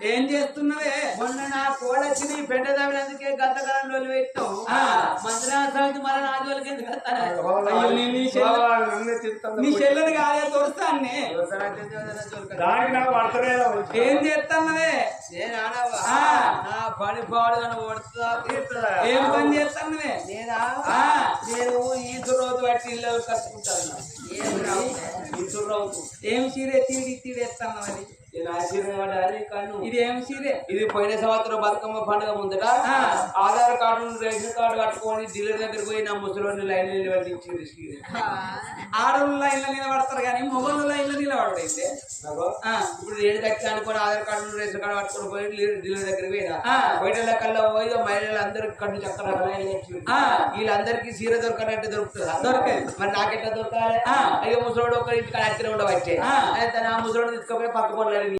ఏం చేస్తున్నవే? మొన్న నా కోడొచ్చి పెంట తవ్వినందుకే గంతకాలంలో పెట్టావు మంత్రాసమితి మన రాజులకి ఎందుకు నీ చెల్లెని కాదే తొరుస్తాన్ని. ఏం చేస్తున్నవే? నా పని పాడు ఏం పని చేస్తున్నవే? నేను ఈ దుర్రోజు బట్టి ఇల్లు కట్టుకుంటాను. ఏం సీరే తిరిగి తిరిగేస్తున్నావని? ఇది ఏం సీరే? ఇది పోయిన సంవత్సరం బతుకమ్మ పండుగ ముందట ఆధార్ కార్డు రేషన్ కార్డు కట్టుకొని డీలర్ దగ్గర పోయి నా ముసలి లైన్ నిలబడించింది. ఆడవాళ్ళు లైన్లో నిలబడతారు కానీ మొగలు లైన్లో నిలబడైతే ఇప్పుడు నేను కట్టి అనుకోని ఆధార్ కార్డు రేషన్ కార్డు కట్టుకొని పోయి డీలర్ దగ్గర పోయినా బయట కల్లా పోయి మహిళలందరికి కట్టు చక్కర వీళ్ళందరికీ సీర దొరకనంటే దొరుకుతుందా? దొరకదు. మరి నాకెట్లా దొరకాలి? అయ్యో ముసలోడు ఒక ఇంటికి అక్కడ ఉండవచ్చే. అయితే నా ముసలోడు తీసుకుపోయి పక్క పనులు